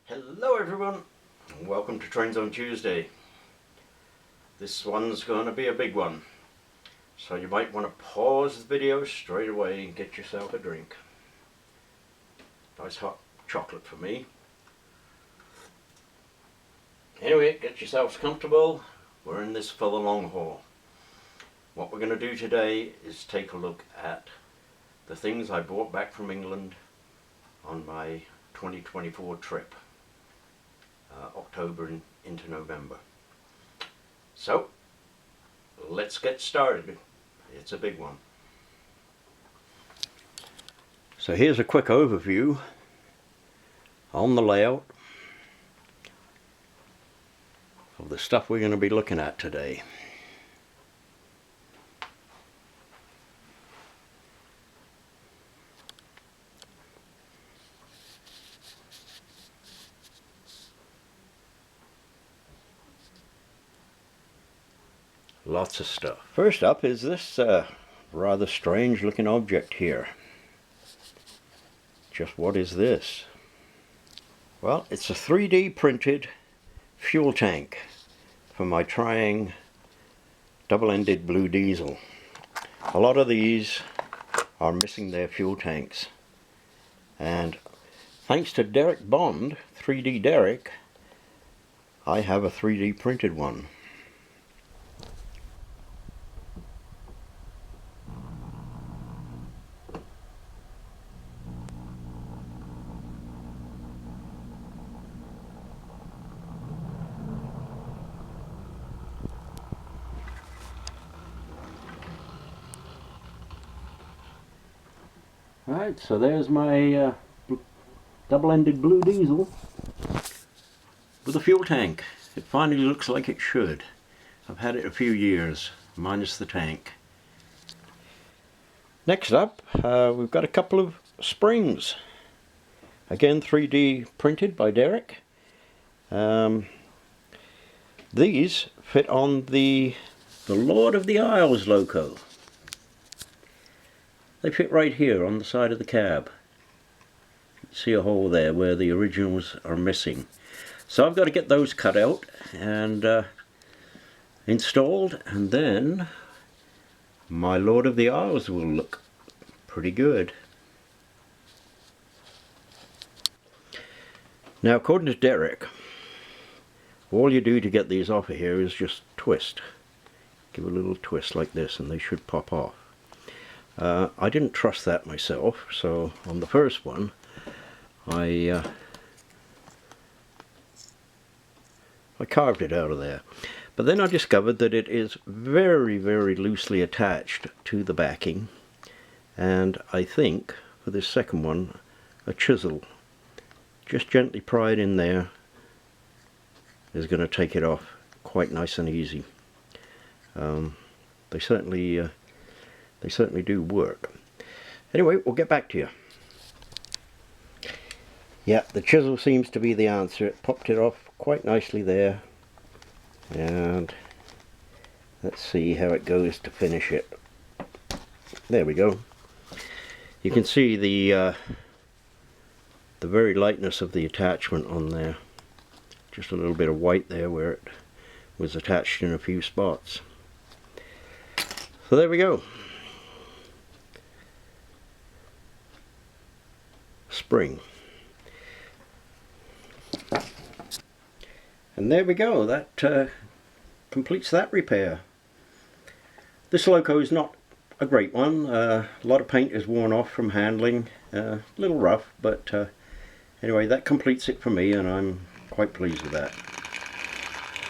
Hello everyone, and welcome to Trains on Tuesday. This one's going to be a big one, so you might want to pause the video straight away and get yourself a drink. Nice hot chocolate for me. Anyway, get yourselves comfortable. We're in this for the long haul. What we're going to do today is take a look at the things I brought back from England on my 2024 trip. October into November. So let's get started. It's a big one. So here's a quick overview on the layout of the stuff we're going to be looking at today. Lots of stuff. First up is this rather strange looking object here. Just what is this? Well, it's a 3D printed fuel tank for my Triang double-ended blue diesel. A lot of these are missing their fuel tanks, and thanks to Derek Bond, 3D Derek, I have a 3D printed one. Right, so there's my double-ended blue diesel with a fuel tank. It finally looks like it should. I've had it a few years, minus the tank. Next up, we've got a couple of springs. Again, 3D printed by Derek. These fit on the Lord of the Isles loco. They fit right here on the side of the cab. You can see a hole there where the originals are missing. So I've got to get those cut out and installed, and then my Lord of the Isles will look pretty good. Now, according to Derek, all you do to get these off of here is just twist. Give a little twist like this and they should pop off. I didn't trust that myself, so on the first one I carved it out of there. But then I discovered that it is very, very loosely attached to the backing, and I think for this second one a chisel, just gently pry it in there, is going to take it off quite nice and easy. They certainly do work. Anyway, we'll get back to you. Yeah, the chisel seems to be the answer. It popped it off quite nicely there. And let's see how it goes to finish it. There we go. You can see the very lightness of the attachment on there. Just a little bit of white there where it was attached in a few spots. So there we go. Spring. And there we go. That completes that repair. This loco is not a great one. A lot of paint is worn off from handling. A little rough, but anyway, that completes it for me, and I'm quite pleased with that.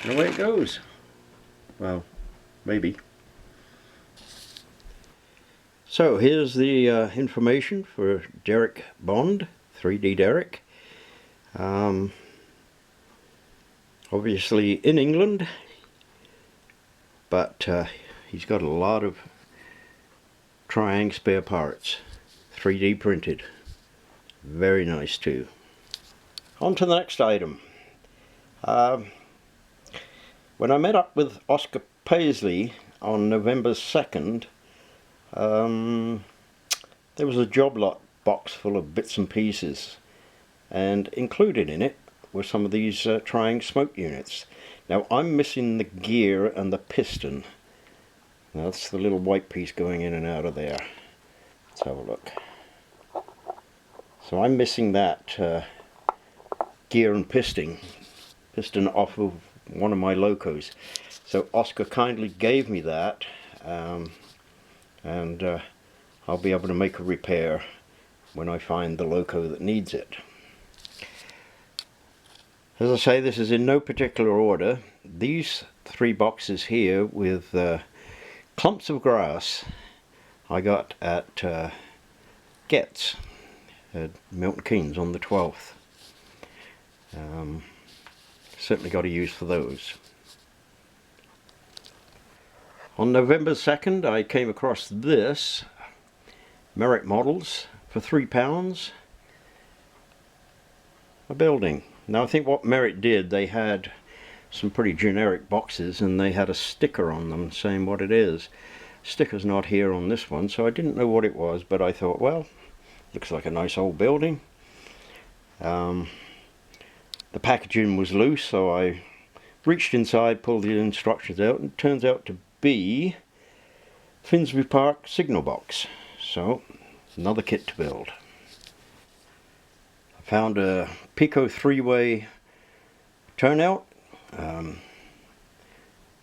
And away it goes. Well, maybe. So here's the information for Derek Bond, 3D Derek. Obviously in England, but he's got a lot of Triang spare parts, 3D printed. Very nice too. On to the next item. When I met up with Oscar Paisley on November 2nd, there was a job lot box full of bits and pieces, and included in it were some of these Triang smoke units. Now I'm missing the gear and the piston. Now that's the little white piece going in and out of there. Let's have a look. So I'm missing that gear and piston off of one of my locos. So Oscar kindly gave me that, and I'll be able to make a repair when I find the loco that needs it. As I say, this is in no particular order. These 3 boxes here with clumps of grass I got at Getz at Milton Keynes on the 12th. Certainly got a use for those. On November 2nd I came across this Merit Models for £3, a building. Now I think what Merit did, they had some pretty generic boxes and they had a sticker on them saying what it is. Sticker's not here on this one, so I didn't know what it was, but I thought, well, looks like a nice old building. The packaging was loose, so I reached inside, pulled the instructions out, and it turns out to be Finsbury Park signal box. So another kit to build. I found a Pico 3-way turnout. I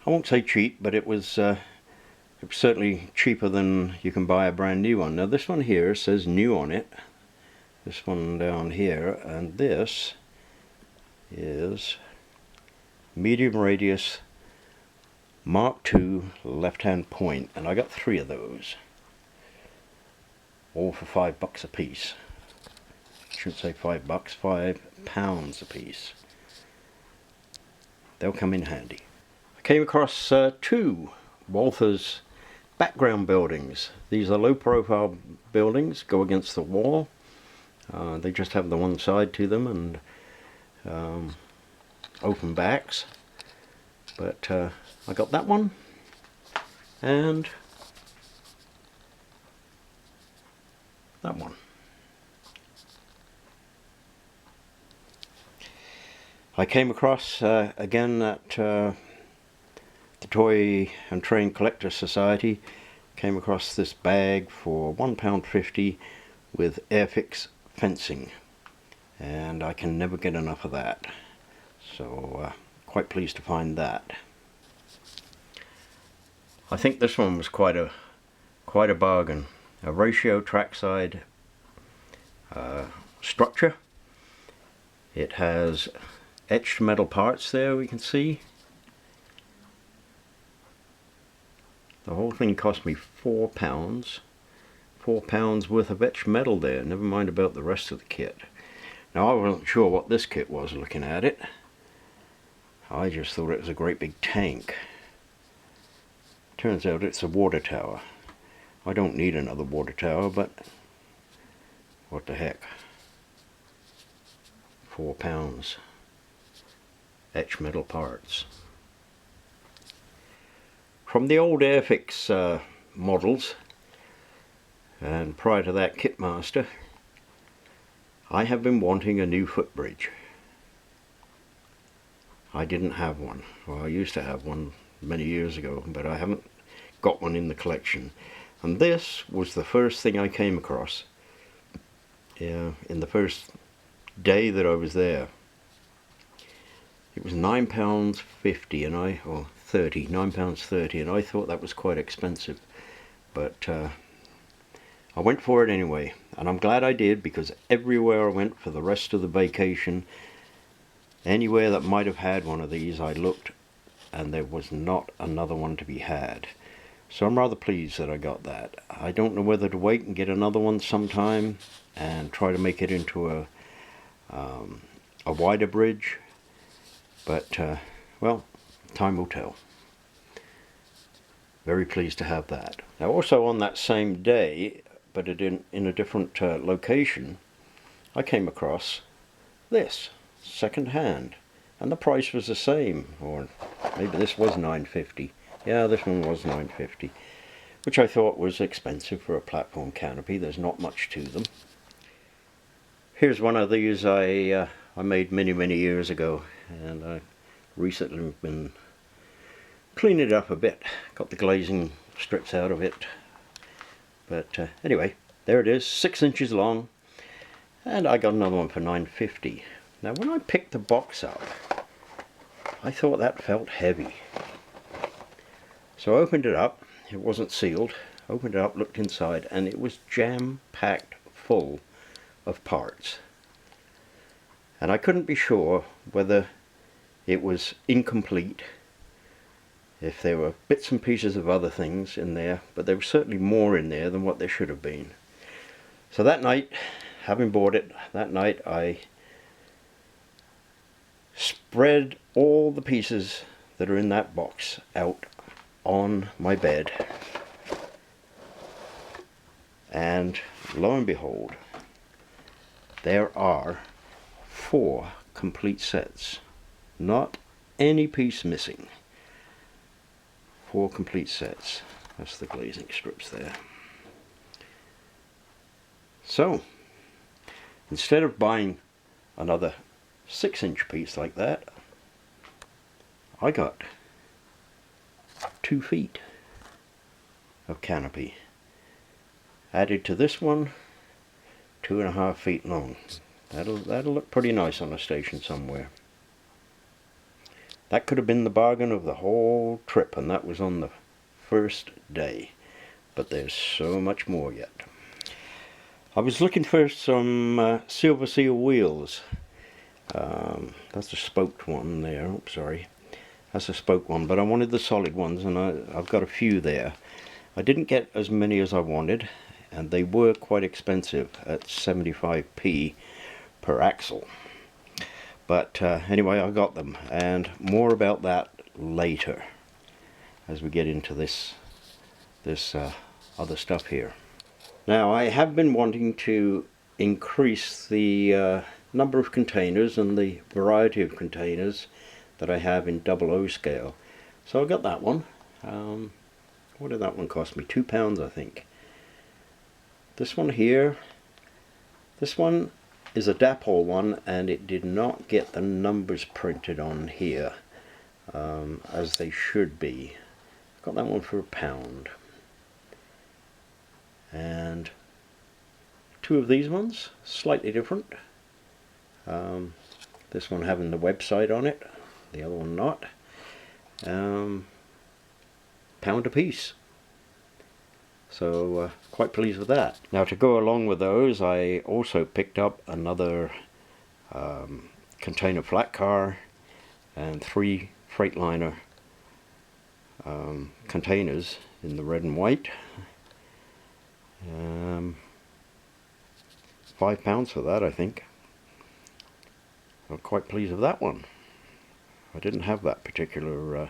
won't say cheap, but it was certainly cheaper than you can buy a brand new one. Now this one here says new on it, this one down here, and this is medium radius Mark II left hand point, and I got 3 of those, all for $5 a piece. I shouldn't say $5, £5 a piece. They'll come in handy. I came across 2 Walthers background buildings. These are low profile buildings, go against the wall. They just have the one side to them and open backs. But I got that one and that one. I came across again at the Toy and Train Collector Society, came across this bag for £1.50 with Airfix fencing, and I can never get enough of that, so quite pleased to find that. I think this one was quite a bargain. A ratio trackside structure. It has etched metal parts there, we can see. The whole thing cost me £4. £4 worth of etched metal there, never mind about the rest of the kit. Now I wasn't sure what this kit was looking at it. I just thought it was a great big tank. Turns out it's a water tower. I don't need another water tower, but what the heck. £4. Etched metal parts. From the old Airfix models, and prior to that Kitmaster, I have been wanting a new footbridge. I didn't have one. Well, I used to have one many years ago, but I haven't got one in the collection. And this was the first thing I came across in the first day that I was there. It was £9.50 and £9.30, and I thought that was quite expensive, but I went for it anyway, and I'm glad I did, because everywhere I went for the rest of the vacation, anywhere that might have had one of these, I looked and there was not another one to be had. So I'm rather pleased that I got that. I don't know whether to wait and get another one sometime and try to make it into a wider bridge, but well, time will tell. Very pleased to have that. Now also on that same day, but in a different location, I came across this second hand, and the price was the same, or maybe this was $9.50. Yeah, this one was $9.50, which I thought was expensive for a platform canopy. There's not much to them. Here's one of these I I made many years ago, and I recently been cleaning it up a bit, got the glazing strips out of it. But anyway, there it is, 6 inches long, and I got another one for $9.50. Now when I picked the box up, I thought that felt heavy. So I opened it up, it wasn't sealed, opened it up, looked inside, and it was jam-packed full of parts. And I couldn't be sure whether it was incomplete, if there were bits and pieces of other things in there, but there was certainly more in there than what there should have been. So that night, having bought it, that night I spread all the pieces that are in that box out on my bed, and lo and behold, there are 4 complete sets, not any piece missing. 4 complete sets. That's the glazing strips there. So instead of buying another 6-inch piece like that, I got 2 feet of canopy added to this one, 2.5 feet long. That'll look pretty nice on a station somewhere. That could have been the bargain of the whole trip, and that was on the first day. But there's so much more yet. I was looking for some Silver Seal wheels. That's a spoked one there. Oops, sorry. That's a spoke one, but I wanted the solid ones, and I've got a few there. I didn't get as many as I wanted, and they were quite expensive at 75p per axle. But anyway, I got them, and more about that later as we get into this other stuff here. Now, I have been wanting to increase the number of containers and the variety of containers that I have in 00 scale. So I got that one. What did that one cost me? £2, I think. This one here, this one is a Dapol one, and it did not get the numbers printed on here as they should be. Got that one for £1. And 2 of these ones, slightly different. This one having the website on it, the other one not. £1 a piece. So quite pleased with that. Now, to go along with those, I also picked up another container flat car and 3 Freightliner containers in the red and white. £5 for that, I think. I'm quite pleased with that one. I didn't have that particular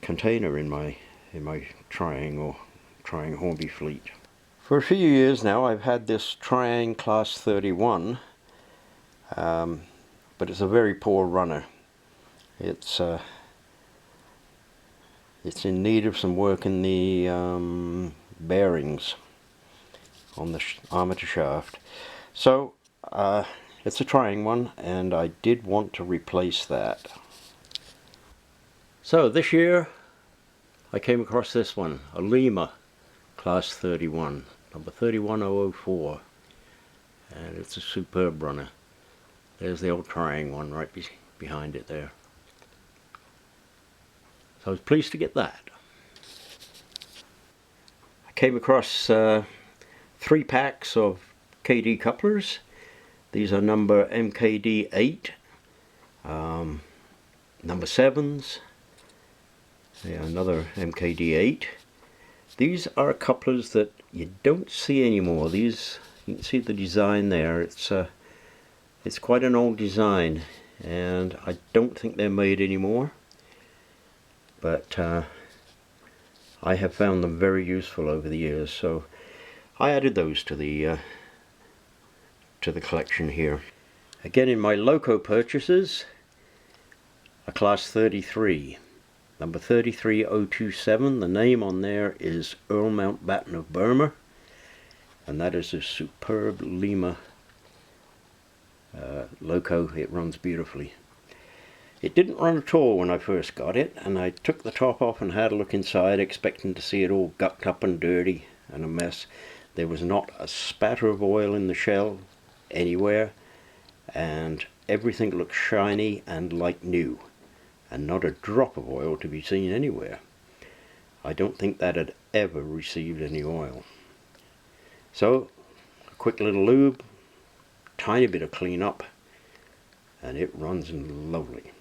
container in my Triang Hornby fleet. For a few years now I've had this Triang Class 31, but it's a very poor runner. It's in need of some work in the bearings on the armature shaft. So it's a Triang one, and I did want to replace that. So this year I came across this one, a Lima Class 31, number 31004, and it's a superb runner. There's the old Triang one right behind it there. So I was pleased to get that. I came across 3 packs of KD couplers. These are number MKD 8, number 7s, yeah, another MKD 8. These are couplers that you don't see anymore. These, you can see the design there. It's quite an old design, and I don't think they're made anymore. But I have found them very useful over the years, so I added those to the collection here. Again, in my Loco purchases, a Class 33, number 33027. The name on there is Earl Mountbatten of Burma, and that is a superb Lima Loco, it runs beautifully. It didn't run at all when I first got it, and I took the top off and had a look inside, expecting to see it all gucked up and dirty and a mess. There was not a spatter of oil in the shell anywhere, and everything looked shiny and like new, and not a drop of oil to be seen anywhere. I don't think that had ever received any oil. So, a quick little lube, tiny bit of cleanup, and it runs lovely.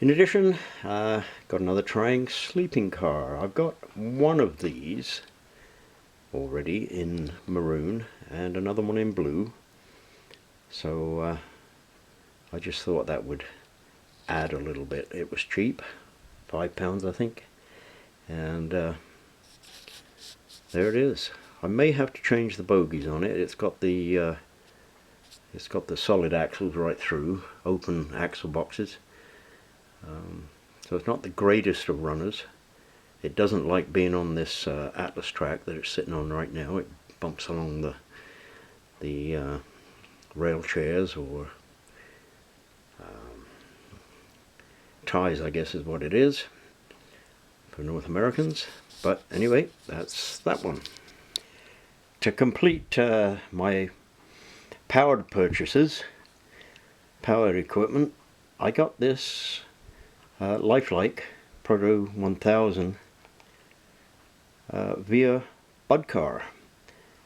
In addition, got another Trang sleeping car. I've got one of these already in maroon and another one in blue. So I just thought that would add a little bit. It was cheap, £5 I think, and there it is. I may have to change the bogies on it. It's got the solid axles right through, open axle boxes. So it's not the greatest of runners. It doesn't like being on this Atlas track that it's sitting on right now. It bumps along the rail chairs, or ties, I guess is what it is for North Americans. But anyway, that's that one. To complete my powered purchases, powered equipment, I got this Lifelike Proto 1000 via Budcar.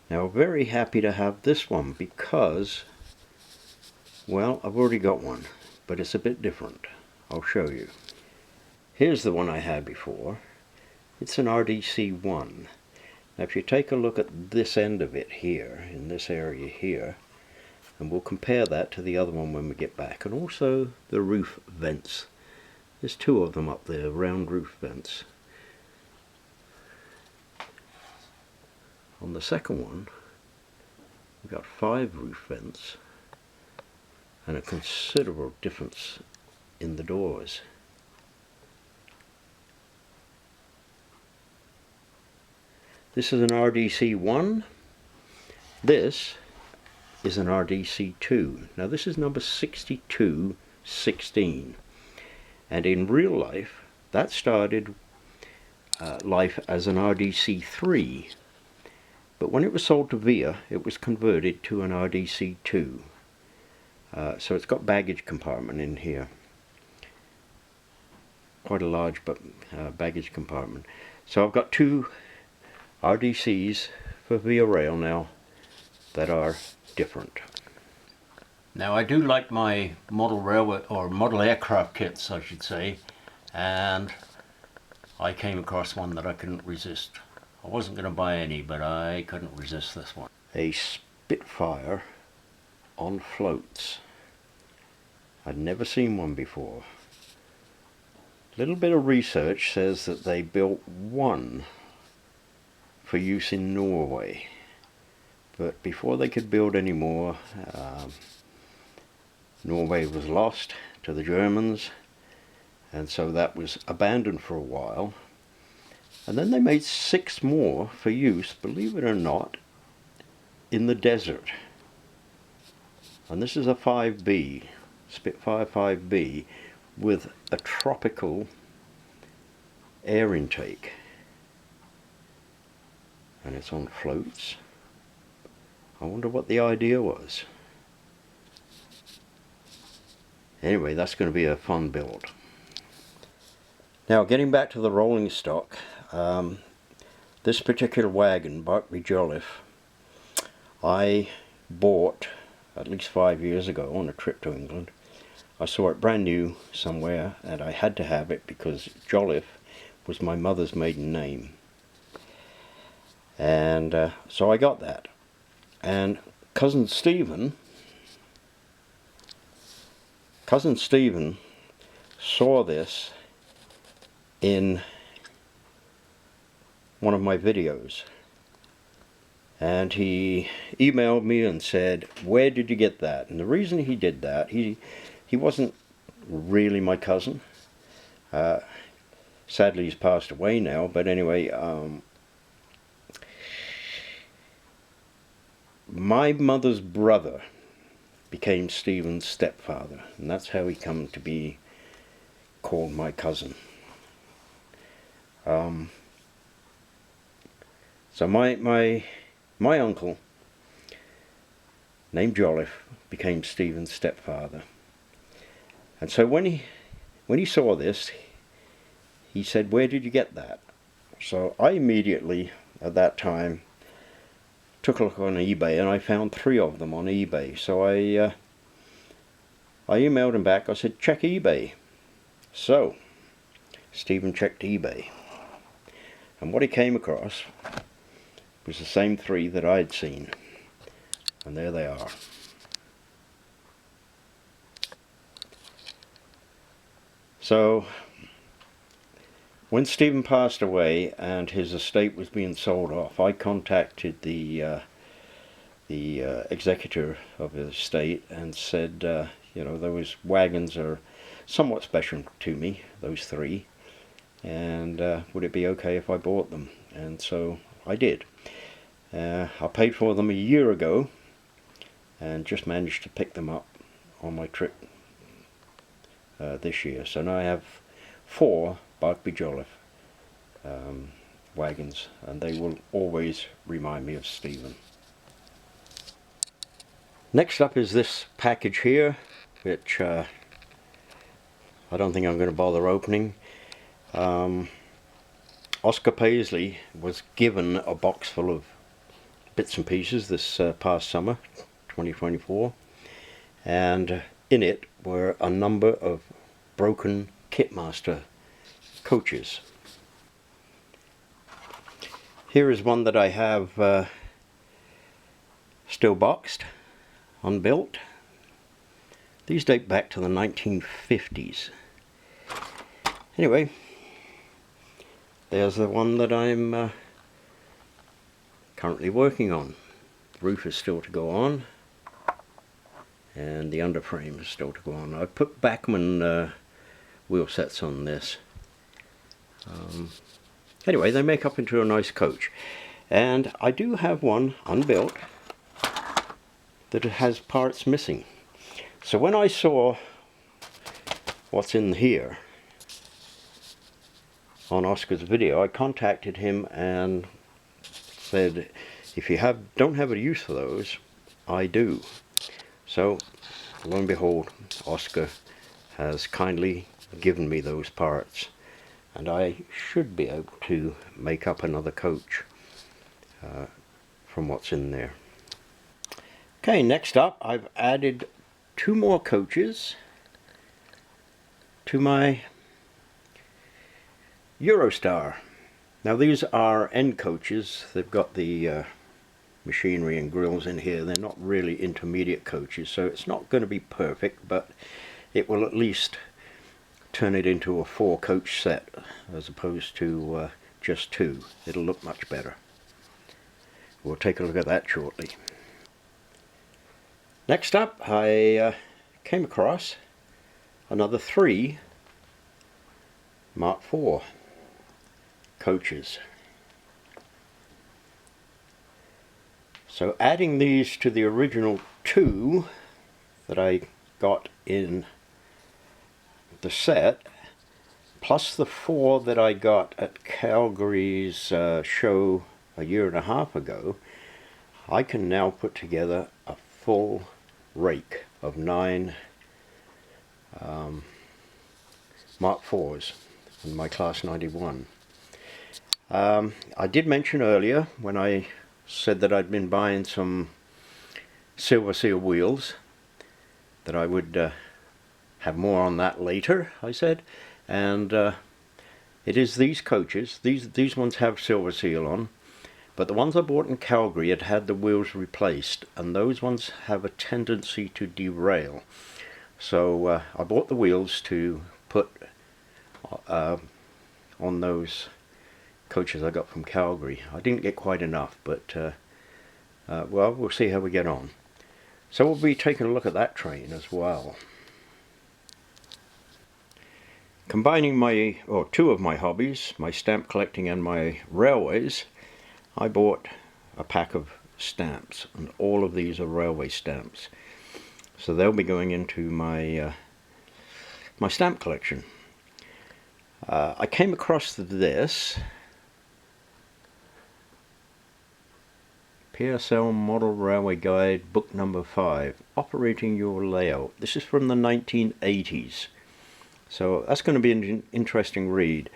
Now, very happy to have this one because, well, I've already got one, but it's a bit different. I'll show you. Here's the one I had before. It's an RDC-1. Now, if you take a look at this end of it here, in this area here, and we'll compare that to the other one when we get back, and also the roof vents. There's two of them up there, round roof vents. On the second one, we've got 5 roof vents and a considerable difference in the doors. This is an RDC-1. This is an RDC-2. Now this is number 6216. And in real life, that started life as an RDC-3. But when it was sold to Via, it was converted to an RDC-2. So it's got baggage compartment in here. Quite a large baggage compartment. So I've got 2 RDCs for Via Rail now that are different. Now, I do like my model railway, or model aircraft kits I should say, and I came across one that I couldn't resist. I wasn't going to buy any, but I couldn't resist this one. A Spitfire on floats. I'd never seen one before. A little bit of research says that they built one for use in Norway, but before they could build any more, Norway was lost to the Germans, and so that was abandoned for a while. And then they made 6 more for use, believe it or not, in the desert. And this is a 5B, Spitfire 5B, with a tropical air intake. And it's on floats. I wonder what the idea was. Anyway, that's going to be a fun build. Now, getting back to the rolling stock, this particular wagon, Barkby Jolliffe, I bought at least 5 years ago on a trip to England. I saw it brand new somewhere, and I had to have it because Jolliffe was my mother's maiden name. And so I got that. And Cousin Stephen saw this in one of my videos, and he emailed me and said, "Where did you get that?" And the reason he did that, he wasn't really my cousin. Sadly, he's passed away now, but anyway, my mother's brother became Stephen's stepfather, and that's how he come to be called my cousin. So my uncle, named Jolliffe, became Stephen's stepfather. And so when he saw this, he said, "Where did you get that?" So I immediately, at that time, took a look on eBay, and I found 3 of them on eBay. So I emailed him back. I said, "Check eBay." So Stephen checked eBay, and what he came across was the same 3 that I'd seen, and there they are. So when Stephen passed away and his estate was being sold off, I contacted the executor of his estate and said, you know, those wagons are somewhat special to me, those 3, and would it be okay if I bought them? And so I did. I paid for them a year ago and just managed to pick them up on my trip this year. So now I have 4 Barkby Jolliffe wagons, and they will always remind me of Stephen. Next up is this package here, which I don't think I'm going to bother opening. Oscar Paisley was given a box full of bits and pieces this past summer, 2024, and in it were a number of broken Kitmaster coaches. Here is one that I have still boxed, unbuilt. These date back to the 1950s. Anyway, there's the one that I'm currently working on. The roof is still to go on, and the underframe is still to go on. I put Bachmann wheel sets on this. Anyway, they make up into a nice coach, and I do have one unbuilt that has parts missing. So when I saw what's in here on Oscar's video, I contacted him and said, if you don't have a use for those, I do. So lo and behold, Oscar has kindly given me those parts, and I should be able to make up another coach from what's in there. Okay, next up, I've added 2 more coaches to my Eurostar. Now these are end coaches. They've got the machinery and grills in here. They're not really intermediate coaches, so it's not going to be perfect, but it will at least turn it into a 4 coach set as opposed to just 2. It'll look much better. We'll take a look at that shortly. Next up, I came across another 3 Mark IV coaches. So adding these to the original 2 that I got in the set, plus the 4 that I got at Calgary's show a year and a half ago, I can now put together a full rake of 9 Mark IVs in my Class 91. I did mention earlier when I said that I'd been buying some Silver Seal wheels that I would have more on that later, I said, and it is these coaches. These ones have Silver Seal on, but the ones I bought in Calgary had the wheels replaced, and those ones have a tendency to derail. So I bought the wheels to put on those coaches I got from Calgary. I didn't get quite enough, but well, we'll see how we get on. So we'll be taking a look at that train as well. Combining 2 of my hobbies, my stamp collecting and my railways, I bought a pack of stamps, and all of these are railway stamps. So they'll be going into my my stamp collection. I came across this PSL Model Railway Guide, book number 5, Operating Your Layout. This is from the 1980s. So that's going to be an interesting read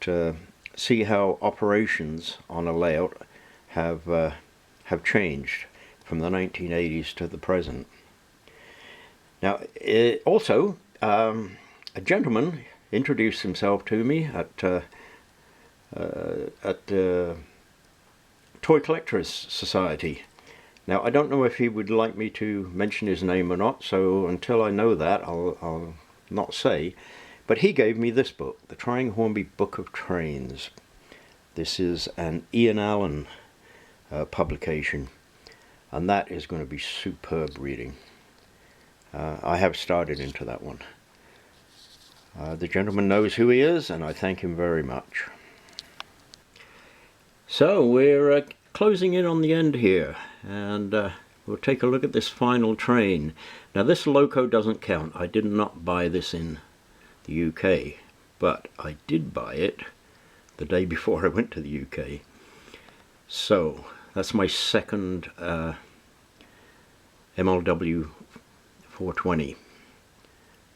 to see how operations on a layout have changed from the 1980s to the present. Now, also, a gentleman introduced himself to me at Toy Collectors Society. Now, I don't know if he would like me to mention his name or not, so until I know that, I'll not say. But he gave me this book, the Trying Hornby Book of Trains. This is an Ian Allen publication, and that is going to be superb reading. I have started into that one. The gentleman knows who he is, and I thank him very much. So we're closing in on the end here, and we'll take a look at this final train. Now, this loco doesn't count. I did not buy this in the UK, but I did buy it the day before I went to the UK. So that's my second MLW 420.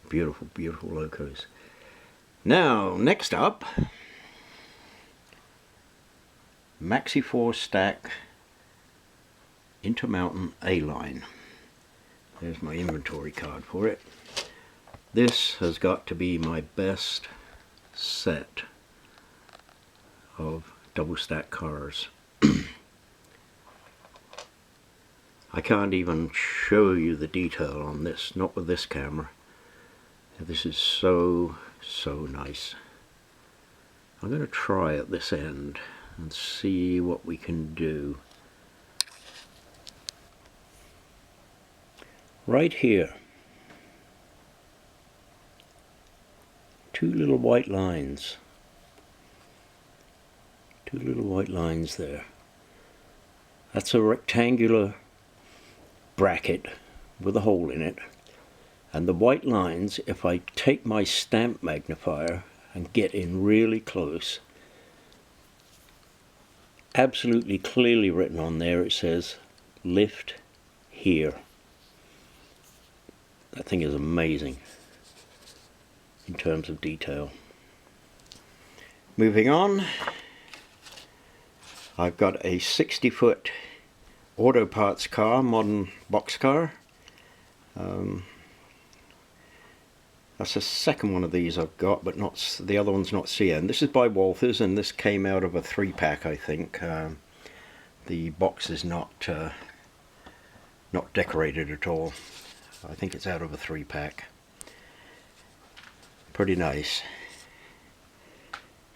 Beautiful, beautiful locos. Now, next up, Maxi 4 Stack Intermountain A-Line. There's my inventory card for it. This has got to be my best set of double stack cars. I can't even show you the detail on this, not with this camera. This is so nice. I'm going to try at this end and see what we can do. Right here, two little white lines. Two little white lines there. That's a rectangular bracket with a hole in it. And the white lines, if I take my stamp magnifier and get in really close, absolutely clearly written on there, it says lift here. That thing is amazing in terms of detail. Moving on, I've got a 60-foot auto parts car, modern boxcar. That's the second one of these I've got, but not the other one's not CN. This is by Walthers, and this came out of a 3-pack, I think. The box is not decorated at all. I think it's out of a 3-pack. Pretty nice.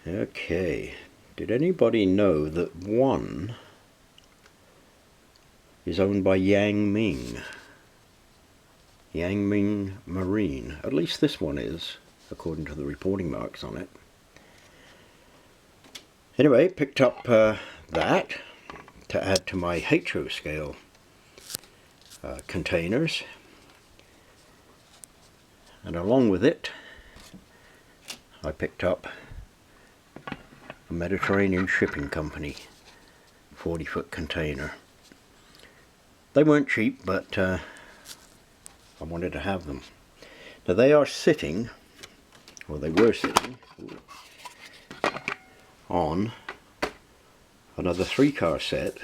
Okay. Did anybody know that one is owned by Yang Ming? Yang Ming Marine. At least this one is, according to the reporting marks on it. Anyway, picked up that to add to my HO scale containers. And along with it, I picked up a Mediterranean Shipping Company 40-foot container. They weren't cheap, but I wanted to have them. Now they are sitting, or they were sitting, on another 3-car set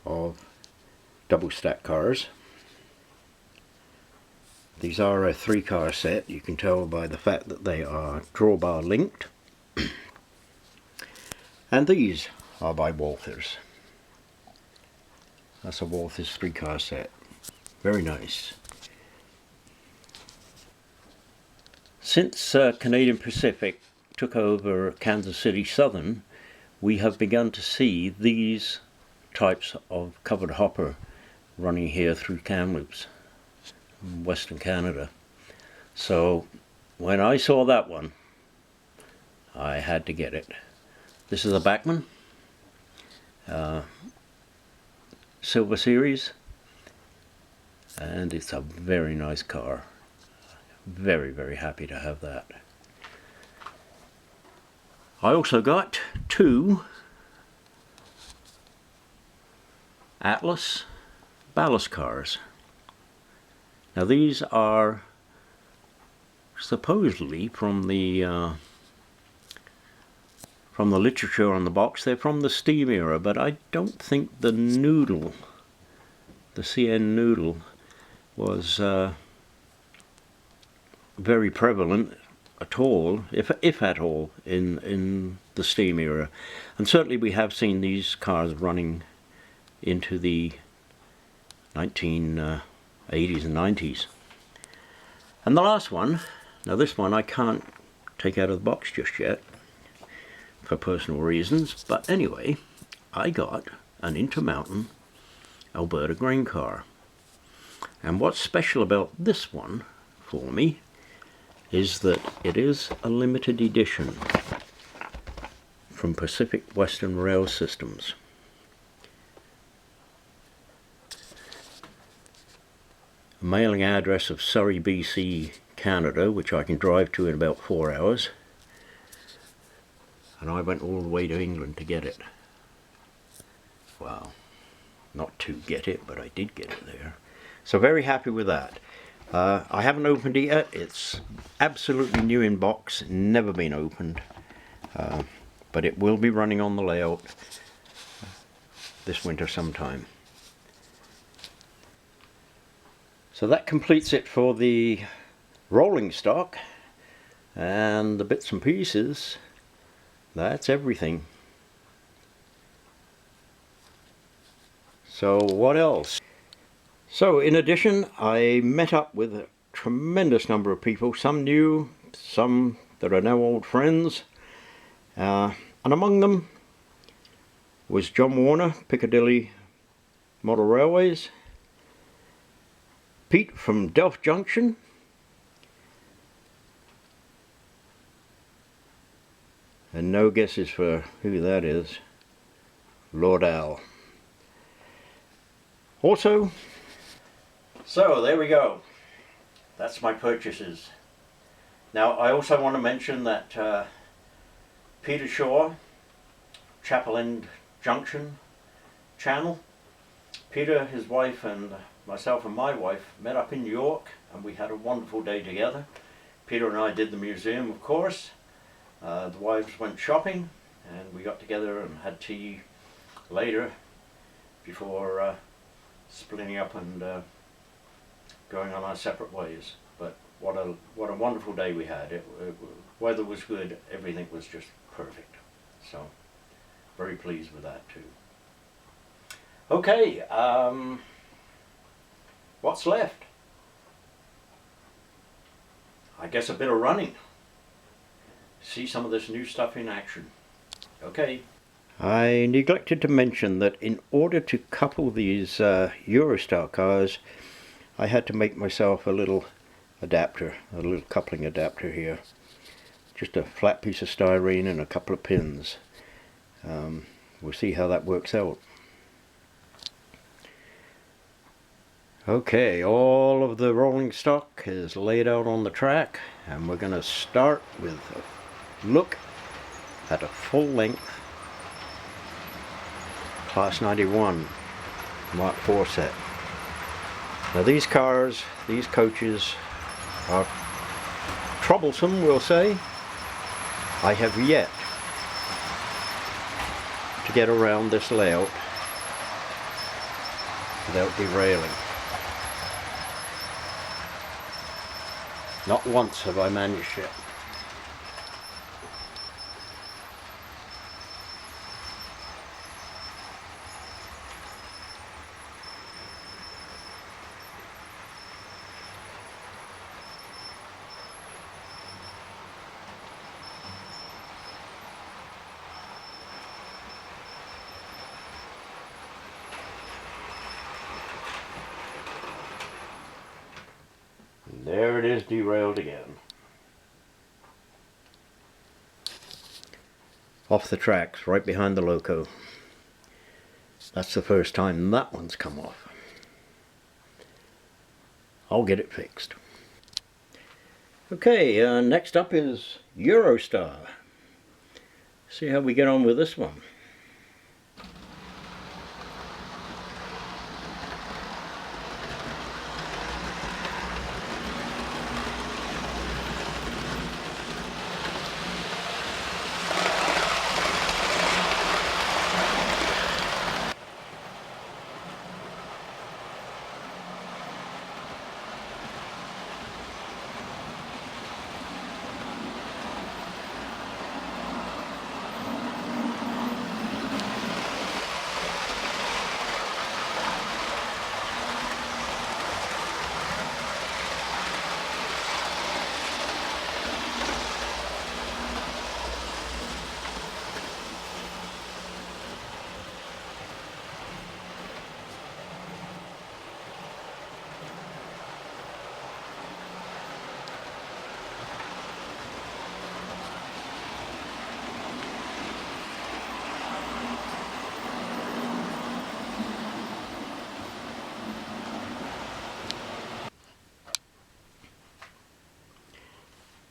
of double stack cars. These are a 3-car set. You can tell by the fact that they are drawbar linked. And these are by Walthers. That's a Walthers 3-car set. Very nice. Since Canadian Pacific took over Kansas City Southern, we have begun to see these types of covered hopper running here through Kamloops, Western Canada. So when I saw that one, I had to get it. This is a Bachmann. Silver Series, and it's a very nice car. Very, very happy to have that. I also got 2 Atlas ballast cars. Now these are supposedly from the literature on the box. They're from the steam era, but I don't think the noodle, the CN noodle, was very prevalent at all, if at all, in the steam era. And certainly we have seen these cars running into the 1980s and 90s. And the last one, now this one I can't take out of the box just yet for personal reasons, but anyway, I got an Intermountain Alberta grain car. And what's special about this one for me is that it is a limited edition from Pacific Western Rail Systems. A mailing address of Surrey, BC, Canada, which I can drive to in about 4 hours. And I went all the way to England to get it. Well, not to get it, but I did get it there. So very happy with that. I haven't opened it yet. It's absolutely new in box, never been opened. But it will be running on the layout this winter sometime. So that completes it for the rolling stock and the bits and pieces. That's everything. So what else? So in addition, I met up with a tremendous number of people, some new, some that are now old friends, and among them was John Warner, Piccadilly Model Railways, Pete from Delft Junction, and no guesses for who that is, Lord Al. Also, so there we go. That's my purchases. Now I also want to mention that Peter Shaw, Chapel End Junction channel. Peter, his wife, and myself and my wife met up in New York, and we had a wonderful day together. Peter and I did the museum, of course. The wives went shopping, and we got together and had tea later before splitting up and going on our separate ways. But what a wonderful day we had. Weather was good, everything was just perfect. So very pleased with that too. Okay, what's left? I guess a bit of running. See some of this new stuff in action. Okay. I neglected to mention that in order to couple these Eurostar cars, I had to make myself a little adapter, a little coupling adapter here. Just a flat piece of styrene and a couple of pins. We'll see how that works out. Okay, all of the rolling stock is laid out on the track, and we're going to start with a look at a full-length Class 91 Mark IV set. Now these cars, these coaches are troublesome, we'll say. I have yet to get around this layout without derailing. Not once have I managed it. There it is, derailed again. Off the tracks, right behind the loco. That's the first time that one's come off. I'll get it fixed. Okay, next up is Eurostar. See how we get on with this one.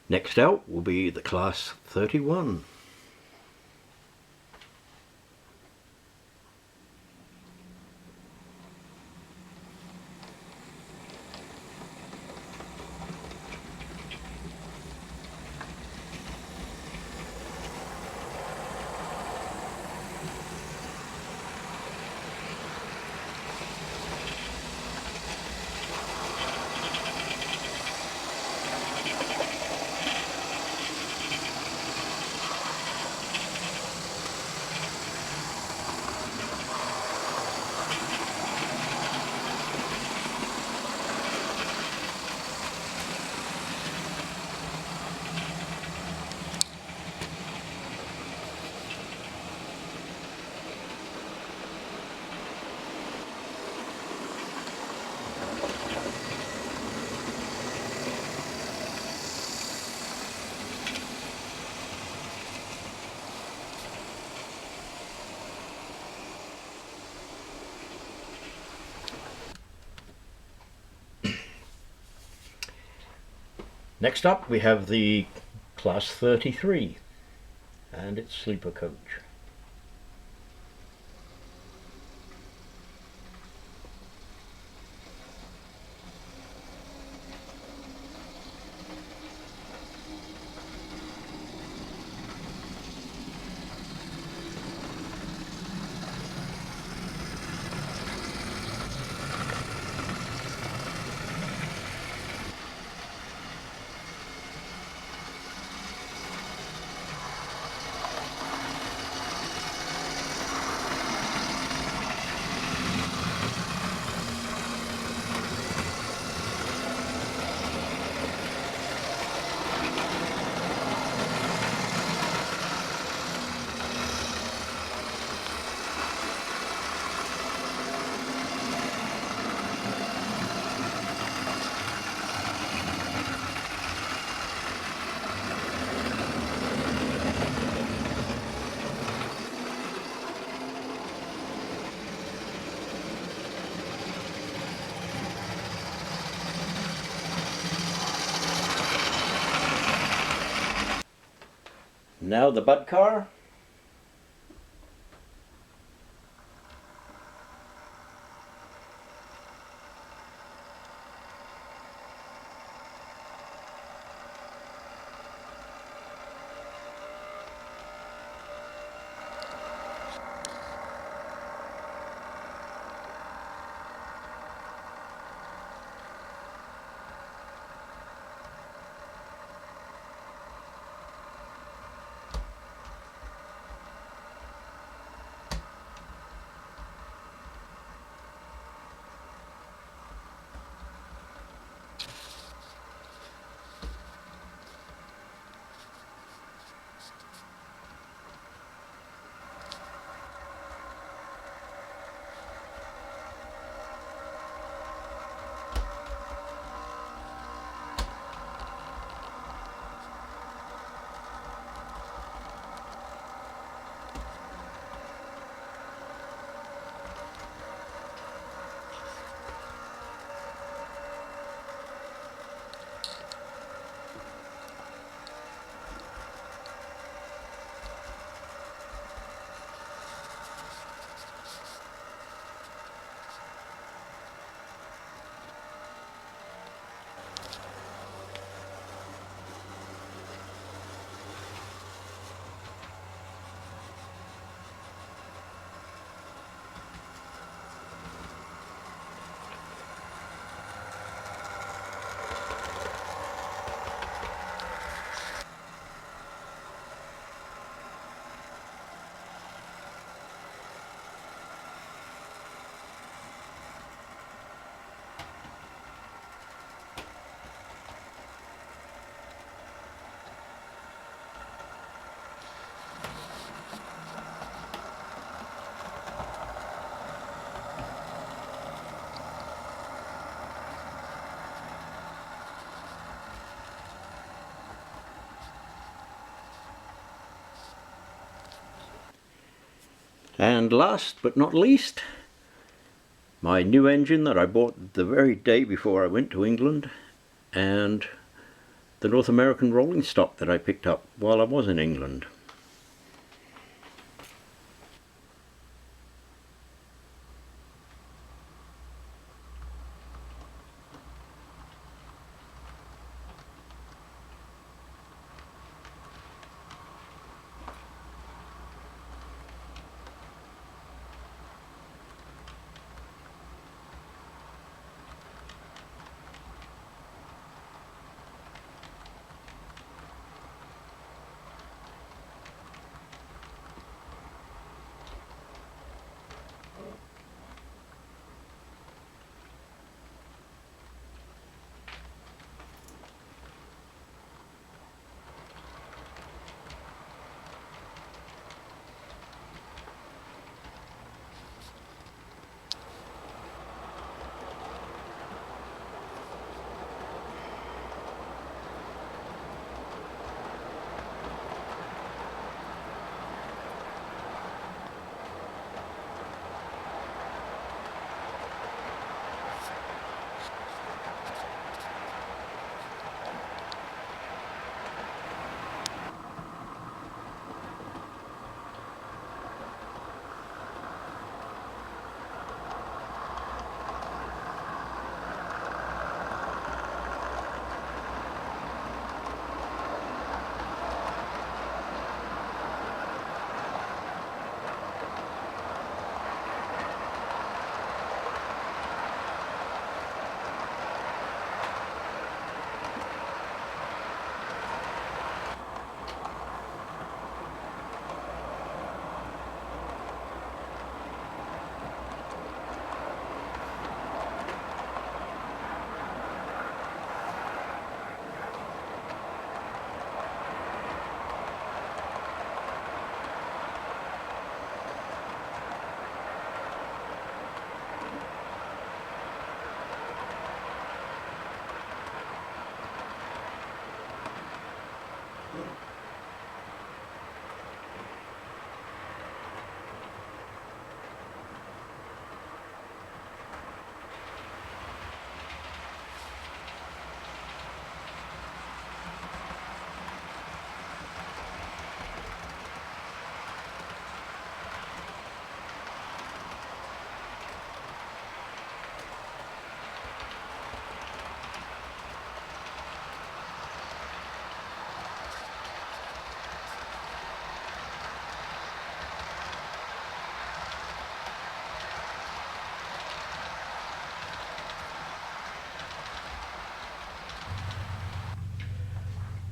Next out will be the Class 31. Next up we have the Class 33 and its sleeper coach. Now the Bud car. And last but not least, my new engine that I bought the very day before I went to England, and the North American rolling stock that I picked up while I was in England.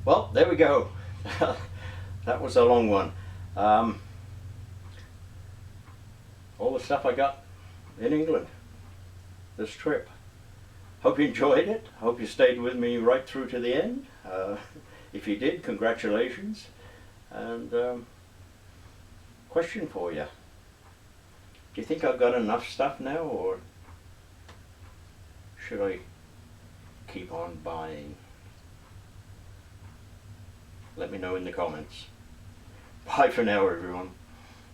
Well, there we go. That was a long one. All the stuff I got in England this trip. Hope you enjoyed it. Hope you stayed with me right through to the end. If you did, congratulations. And question for you. Do you think I've got enough stuff now, or should I keep on buying? Let me know in the comments. Bye for now, everyone.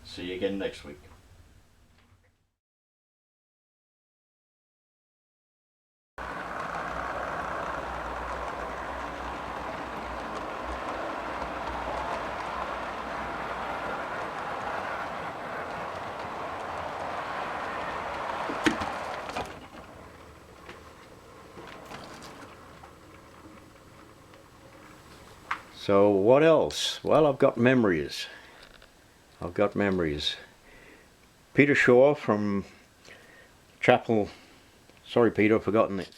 See you again next week. So what else? Well, I've got memories. Peter Shaw from Chapel. Sorry, Peter, I've forgotten it.